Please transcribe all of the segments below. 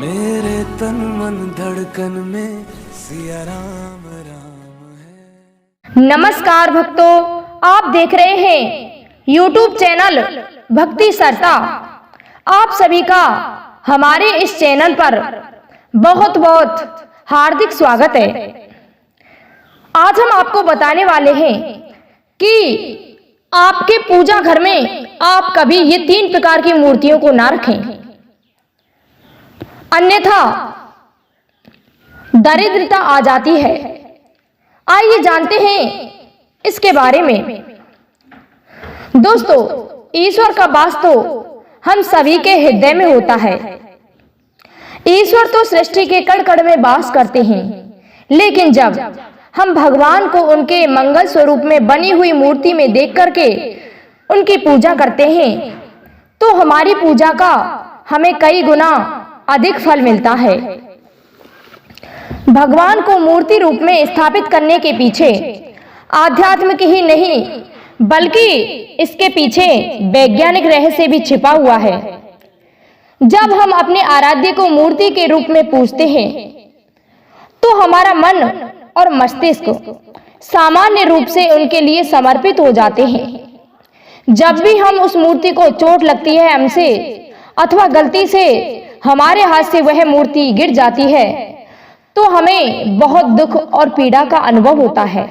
मेरे तन मन धड़कन में सिया राम राम है। नमस्कार भक्तों, आप देख रहे हैं YouTube चैनल भक्ति सरता। आप सभी का हमारे इस चैनल पर बहुत बहुत हार्दिक स्वागत है। आज हम आपको बताने वाले हैं कि आपके पूजा घर में आप कभी ये 3 प्रकार की मूर्तियों को ना रखें, अन्यथा दरिद्रता आ जाती है। आइए जानते हैं इसके बारे में। दोस्तों, ईश्वर का वास तो हम सभी के हृदय में होता है। ईश्वर तो सृष्टि के कण कण में वास करते हैं, लेकिन जब हम भगवान को उनके मंगल स्वरूप में बनी हुई मूर्ति में देख करके उनकी पूजा करते हैं तो हमारी पूजा का हमें कई गुना अधिक फल मिलता है। भगवान को मूर्ति रूप में स्थापित करने के पीछे आध्यात्म की ही नहीं बल्कि इसके पीछे वैज्ञानिक रहस्य भी छिपा हुआ है। जब हम अपने आराध्य को मूर्ति के रूप में पूजते हैं तो हमारा मन और मस्तिष्क सामान्य रूप से उनके लिए समर्पित हो जाते हैं। जब भी हम उस मूर्ति को चोट लगती है हमसे, अथवा गलती से हमारे हाथ से वह मूर्ति गिर जाती है, तो हमें बहुत दुख और पीड़ा का अनुभव होता है।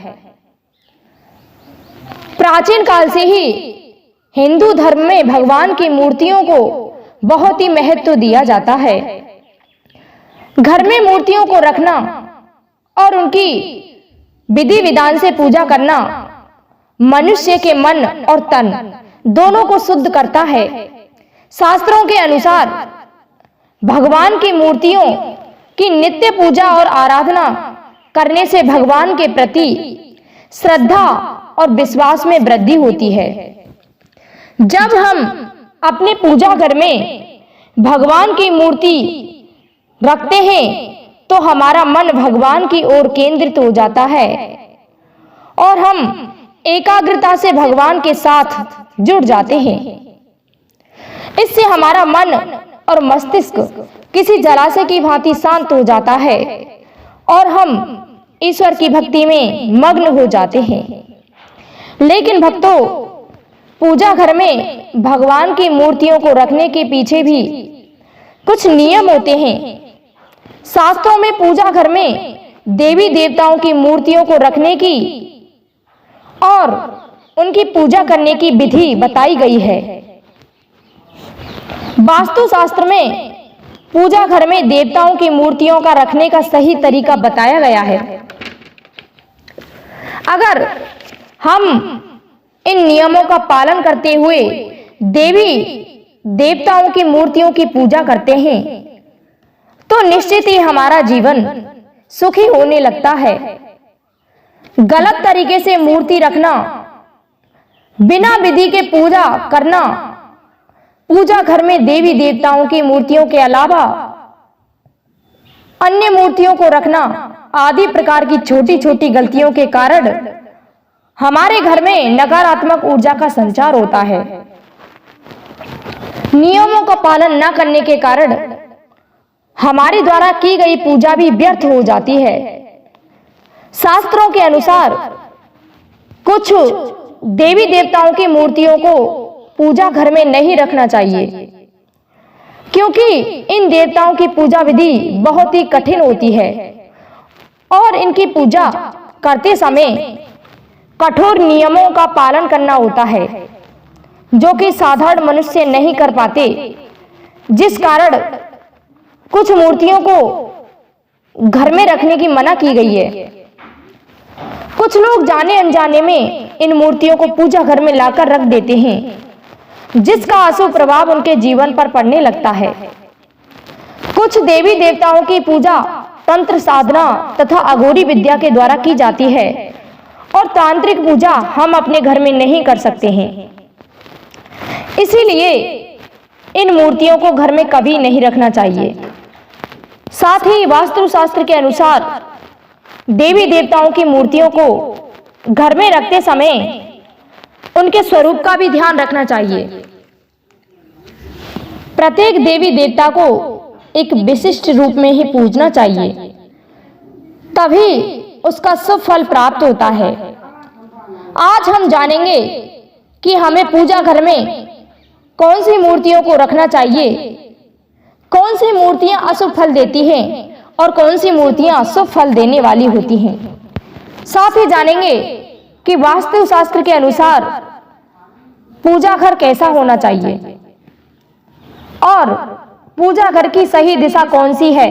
प्राचीन काल से ही हिंदू धर्म में भगवान की मूर्तियों को बहुत ही महत्व दिया जाता है। घर में मूर्तियों को रखना और उनकी विधि विधान से पूजा करना मनुष्य के मन और तन दोनों को शुद्ध करता है। शास्त्रों के अनुसार भगवान की मूर्तियों की नित्य पूजा और आराधना करने से भगवान के प्रति श्रद्धा और विश्वास में वृद्धि होती है। जब हम अपने पूजा घर में भगवान की मूर्ति रखते हैं तो हमारा मन भगवान की ओर केंद्रित हो जाता है और हम एकाग्रता से भगवान के साथ जुड़ जाते हैं। इससे हमारा मन और मस्तिष्क किसी जलाशय की भांति शांत हो जाता है और हम ईश्वर की भक्ति में मग्न हो जाते हैं। लेकिन भक्तों, पूजा घर में भगवान की मूर्तियों को रखने के पीछे भी कुछ नियम होते हैं। शास्त्रों में पूजा घर में देवी देवताओं की मूर्तियों को रखने की और उनकी पूजा करने की विधि बताई गई है। वास्तु शास्त्र में पूजा घर में देवताओं की मूर्तियों का रखने का सही तरीका बताया गया है। अगर हम इन नियमों का पालन करते हुए देवी देवताओं की मूर्तियों की पूजा करते हैं तो निश्चित ही हमारा जीवन सुखी होने लगता है। गलत तरीके से मूर्ति रखना, बिना विधि के पूजा करना, पूजा घर में देवी देवताओं की मूर्तियों के अलावा अन्य मूर्तियों को रखना आदि प्रकार की छोटी छोटी गलतियों के कारण हमारे घर में नकारात्मक ऊर्जा का संचार होता है। नियमों का पालन न करने के कारण हमारे द्वारा की गई पूजा भी व्यर्थ हो जाती है। शास्त्रों के अनुसार कुछ देवी देवताओं की मूर्तियों को पूजा घर में नहीं रखना चाहिए, क्योंकि इन देवताओं की पूजा विधि बहुत ही कठिन होती है और इनकी पूजा करते समय कठोर नियमों का पालन करना होता है, जो कि साधारण मनुष्य नहीं कर पाते, जिस कारण कुछ मूर्तियों को घर में रखने की मना की गई है। कुछ लोग जाने अनजाने में इन मूर्तियों को पूजा घर में लाकर रख देते हैं, जिसका अशुभ प्रभाव उनके जीवन पर पड़ने लगता है। कुछ देवी देवताओं की पूजा तंत्र साधना तथा अघोरी विद्या के द्वारा की जाती है और तांत्रिक पूजा हम अपने घर में नहीं कर सकते हैं। इसीलिए इन मूर्तियों को घर में कभी नहीं रखना चाहिए। साथ ही वास्तु शास्त्र के अनुसार देवी देवताओं की मूर्तियों को घर में रखते समय उनके स्वरूप का भी ध्यान रखना चाहिए। प्रत्येक देवी देवता को एक विशिष्ट रूप में ही पूजना चाहिए, तभी उसका शुभ फल प्राप्त होता है। आज हम जानेंगे कि हमें पूजा घर में कौन सी मूर्तियों को रखना चाहिए, कौन सी मूर्तियां अशुभ फल देती हैं और कौन सी मूर्तियां शुभ फल देने वाली होती हैं। साथ ही जानेंगे कि वास्तु शास्त्र के अनुसार पूजा घर कैसा होना चाहिए और पूजा घर की सही दिशा कौन सी है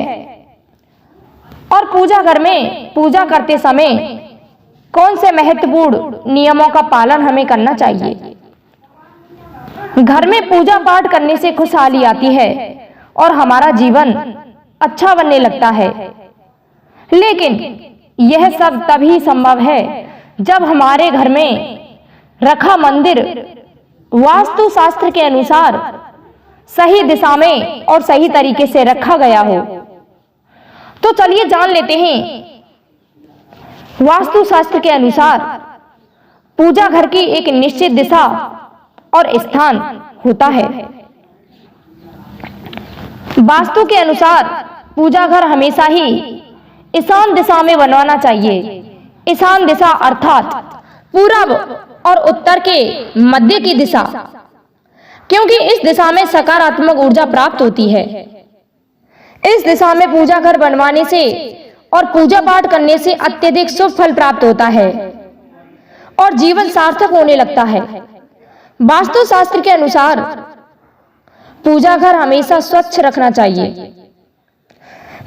और पूजा घर में पूजा करते समय कौन से महत्वपूर्ण नियमों का पालन हमें करना चाहिए। घर में पूजा पाठ करने से खुशहाली आती है और हमारा जीवन अच्छा बनने लगता है, लेकिन यह सब तभी संभव है जब हमारे घर में रखा मंदिर वास्तु शास्त्र के अनुसार सही दिशा में और सही तरीके से रखा गया हो। तो चलिए जान लेते हैं वास्तु शास्त्र के अनुसार पूजा घर की एक निश्चित दिशा और स्थान होता है। वास्तु के अनुसार पूजा घर हमेशा ही ईशान दिशा में बनवाना चाहिए। ईशान दिशा अर्थात पूरब और उत्तर के मध्य की दिशा, क्योंकि इस दिशा में सकारात्मक ऊर्जा प्राप्त होती है। इस दिशा में पूजा घर बनवाने से और पूजा पाठ करने से अत्यधिक शुभ फल प्राप्त होता है और जीवन सार्थक होने लगता है। वास्तु शास्त्र के अनुसार पूजा घर हमेशा स्वच्छ रखना चाहिए।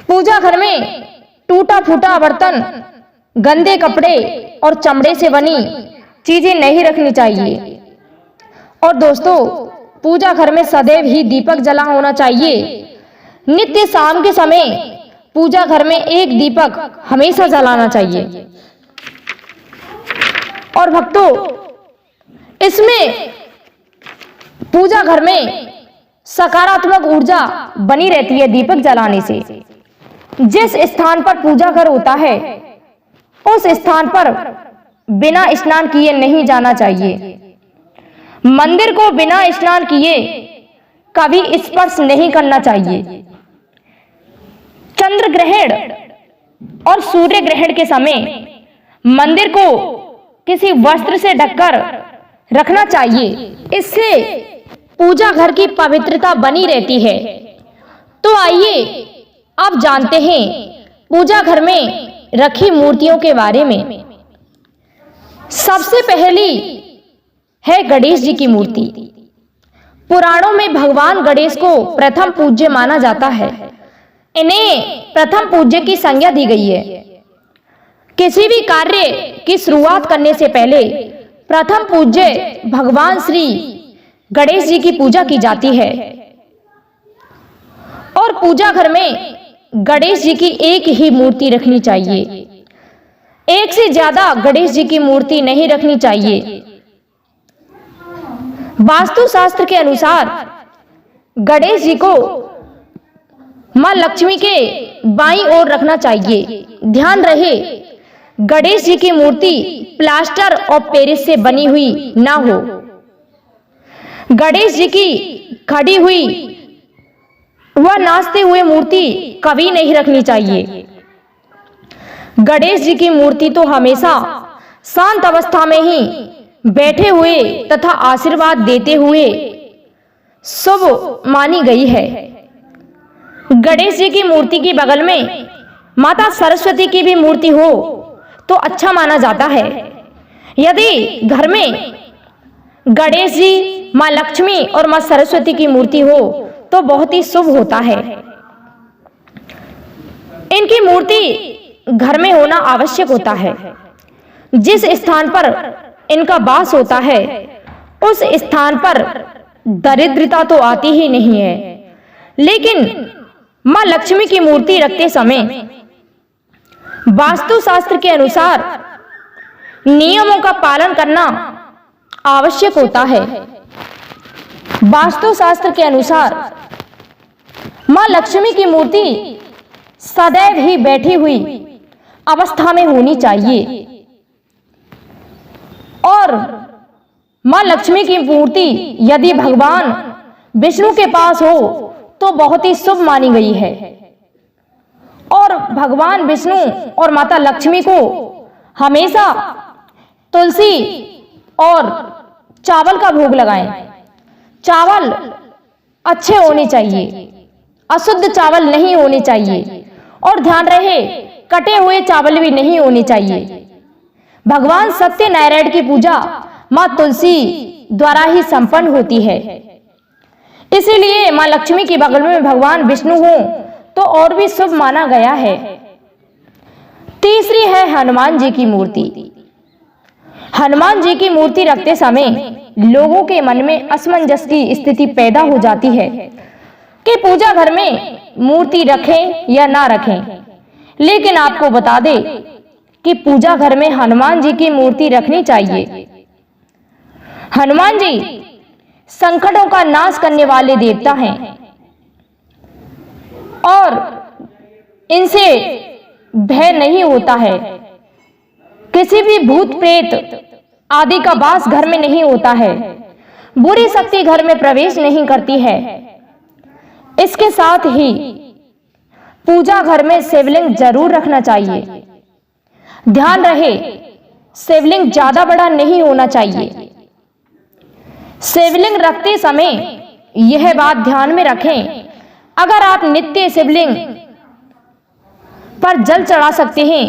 पूजा घर में टूटा फूटा बर्तन, गंदे कपड़े और चमड़े से बनी चीजें नहीं रखनी चाहिए। और दोस्तों, पूजा घर में सदैव ही दीपक जला होना चाहिए। नित्य शाम के समय पूजा घर में एक दीपक हमेशा जलाना चाहिए। और भक्तों, इसमें पूजा घर में सकारात्मक ऊर्जा बनी रहती है दीपक जलाने से। जिस स्थान पर पूजा घर होता है उस स्थान पर बिना स्नान किए नहीं जाना चाहिए। मंदिर को बिना स्नान किए कभी स्पर्श नहीं करना चाहिए। चंद्र ग्रहण और सूर्य ग्रहण के समय मंदिर को किसी वस्त्र से ढककर रखना चाहिए। इससे पूजा घर की पवित्रता बनी रहती है। तो आइए अब जानते हैं पूजा घर में रखी मूर्तियों के बारे में। सबसे पहली है गणेश जी की मूर्ति। पुराणों में भगवान गणेश को प्रथम पूज्य माना जाता है। इन्हें प्रथम पूज्य की संज्ञा दी गई है। किसी भी कार्य की शुरुआत करने से पहले प्रथम पूज्य भगवान श्री गणेश जी की पूजा की जाती है। और पूजा घर में गणेश जी की एक ही मूर्ति रखनी चाहिए। एक से ज्यादा गणेश जी की मूर्ति नहीं रखनी चाहिए। वास्तु शास्त्र के अनुसार गणेश जी को मां लक्ष्मी के बाईं ओर रखना चाहिए। ध्यान रहे, गणेश जी की मूर्ति प्लास्टर और पेरिस से बनी हुई ना हो। गणेश जी की खड़ी हुई व नाचते हुए मूर्ति कभी नहीं रखनी चाहिए। गणेश जी की मूर्ति तो हमेशा शांत अवस्था में ही बैठे हुए तथा आशीर्वाद देते हुए शुभ मानी गई है। गणेश जी की मूर्ति के बगल में माता सरस्वती की भी मूर्ति हो तो अच्छा माना जाता है। यदि घर में गणेश जी, मां लक्ष्मी और मां सरस्वती की मूर्ति हो तो बहुत ही शुभ होता है। इनकी मूर्ति घर में होना आवश्यक होता है। जिस स्थान पर इनका वास होता है उस स्थान पर दरिद्रता तो आती ही नहीं है। लेकिन मां लक्ष्मी की मूर्ति रखते समय वास्तु शास्त्र के अनुसार नियमों का पालन करना आवश्यक होता है। वास्तु शास्त्र के अनुसार मां लक्ष्मी की मूर्ति सदैव ही बैठी हुई अवस्था में होनी चाहिए और मां लक्ष्मी की मूर्ति यदि भगवान विष्णु के पास हो तो बहुत ही शुभ मानी गई है। और भगवान विष्णु और माता लक्ष्मी को हमेशा तुलसी और चावल का भोग लगाएं। चावल अच्छे होने चाहिए, अशुद्ध चावल नहीं होने चाहिए, और ध्यान रहे कटे हुए चावल भी नहीं होने चाहिए। भगवान सत्यनारायण की पूजा मां तुलसी द्वारा ही संपन्न होती है, इसीलिए मां लक्ष्मी के बगल में भगवान विष्णु हो तो और भी शुभ माना गया है। तीसरी है हनुमान जी की मूर्ति। हनुमान जी की मूर्ति रखते समय लोगों के मन में असमंजस की स्थिति पैदा हो जाती है कि पूजा घर में मूर्ति रखें या ना रखें। लेकिन आपको बता दें कि पूजा घर में हनुमान जी की मूर्ति रखनी चाहिए। हनुमान जी संकटों का नाश करने वाले देवता हैं और इनसे भय नहीं होता है। किसी भी भूत प्रेत आदि का वास घर में नहीं होता है। बुरी शक्ति घर में प्रवेश नहीं करती है। इसके साथ ही पूजा घर में शिवलिंग जरूर रखना चाहिए। ध्यान रहे शिवलिंग ज्यादा बड़ा नहीं होना चाहिए। शिवलिंग रखते समय यह बात ध्यान में रखें, अगर आप नित्य शिवलिंग पर जल चढ़ा सकते हैं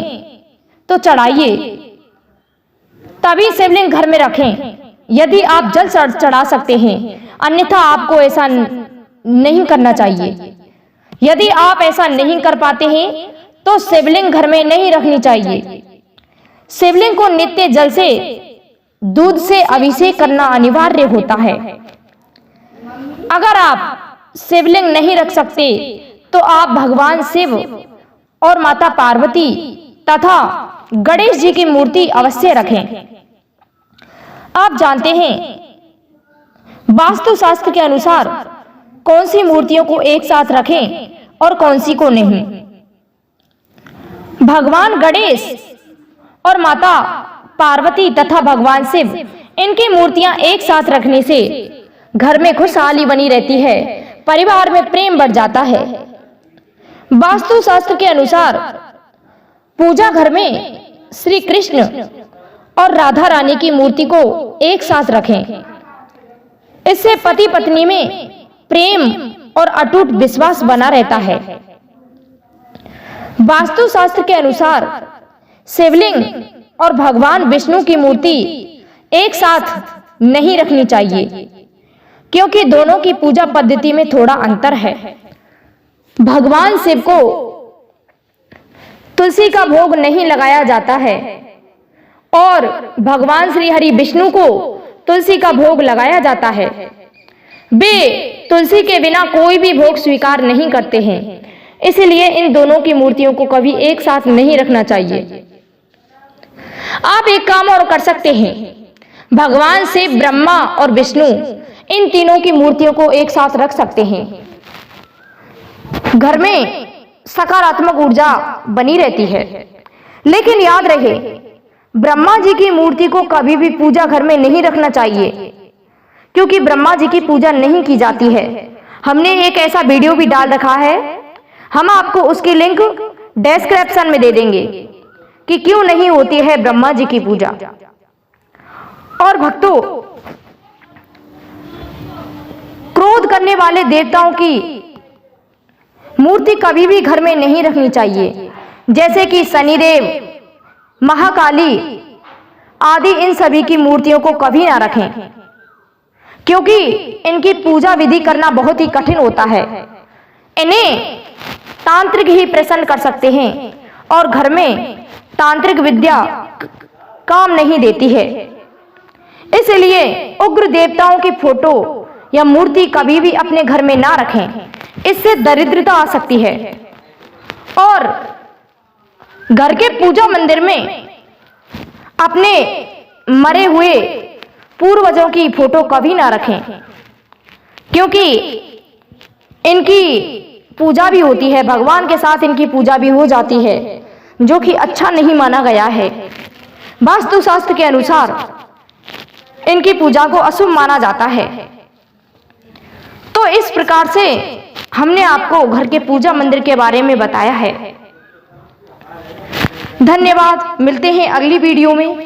तो चढ़ाइए, तभी शिवलिंग घर में रखें। यदि आप जल चढ़ा सकते हैं, अन्यथा आपको ऐसा नहीं करना चाहिए। यदि आप ऐसा नहीं कर पाते हैं तो शिवलिंग घर में नहीं रखनी चाहिए। शिवलिंग को नित्य जल से, दूध से अभिषेक करना अनिवार्य होता है। अगर आप शिवलिंग नहीं रख सकते तो आप भगवान शिव और माता पार्वती तथा गणेश जी की मूर्ति अवश्य रखें। आप जानते हैं वास्तुशास्त्र के अनुसार कौन सी मूर्तियों को एक साथ रखें और कौन सी को नहीं। भगवान गणेश और माता पार्वती तथा भगवान शिव, इनकी मूर्तियां एक साथ रखने से घर में खुशहाली बनी रहती है, परिवार में प्रेम बढ़ जाता है। वास्तुशास्त्र के अनुसार पूजा घर में श्री कृष्ण और राधा रानी की मूर्ति को एक साथ रखें। इससे पति पत्नी में प्रेम और अटूट विश्वास बना रहता है। वास्तुशास्त्र के अनुसार शिवलिंग और भगवान विष्णु की मूर्ति एक साथ नहीं रखनी चाहिए, क्योंकि दोनों की पूजा पद्धति में थोड़ा अंतर है। भगवान शिव को तुलसी का भोग नहीं लगाया जाता है और भगवान श्री हरि विष्णु को तुलसी का भोग लगाया जाता है। वे तुलसी के बिना कोई भी भोग स्वीकार नहीं करते हैं, इसलिए इन दोनों की मूर्तियों को कभी एक साथ नहीं रखना चाहिए। आप एक काम और कर सकते हैं, भगवान शिव, ब्रह्मा और विष्णु, इन तीनों की मूर्तियों को एक साथ रख सकते हैं। घर में सकारात्मक ऊर्जा बनी रहती है। लेकिन याद रहे, ब्रह्मा जी की मूर्ति को कभी भी पूजा घर में नहीं रखना चाहिए, क्योंकि ब्रह्मा जी की पूजा नहीं की जाती है। हमने एक ऐसा वीडियो भी डाल रखा है, हम आपको उसकी लिंक डिस्क्रिप्शन में दे देंगे कि क्यों नहीं होती है ब्रह्मा जी की पूजा। और भक्तों, क्रोध करने वाले देवताओं की मूर्ति कभी भी घर में नहीं रखनी चाहिए, जैसे कि शनिदेव, महाकाली आदि, इन सभी की मूर्तियों को कभी ना रखें, क्योंकि इनकी पूजा विधि करना बहुत ही कठिन होता है। इन्हें तांत्रिक ही प्रसन्न कर सकते हैं और घर में तांत्रिक विद्या काम नहीं देती है। इसलिए उग्र देवताओं की फोटो या मूर्ति कभी भी अपने घर में ना रखें, इससे दरिद्रता आ सकती है। और घर के पूजा मंदिर में अपने मरे हुए पूर्वजों की फोटो कभी ना रखें, क्योंकि इनकी पूजा भी होती है, भगवान के साथ इनकी पूजा भी हो जाती है, जो कि अच्छा नहीं माना गया है। वास्तुशास्त्र के अनुसार इनकी पूजा को अशुभ माना जाता है। तो इस प्रकार से हमने आपको घर के पूजा मंदिर के बारे में बताया है। धन्यवाद, मिलते हैं अगली वीडियो में।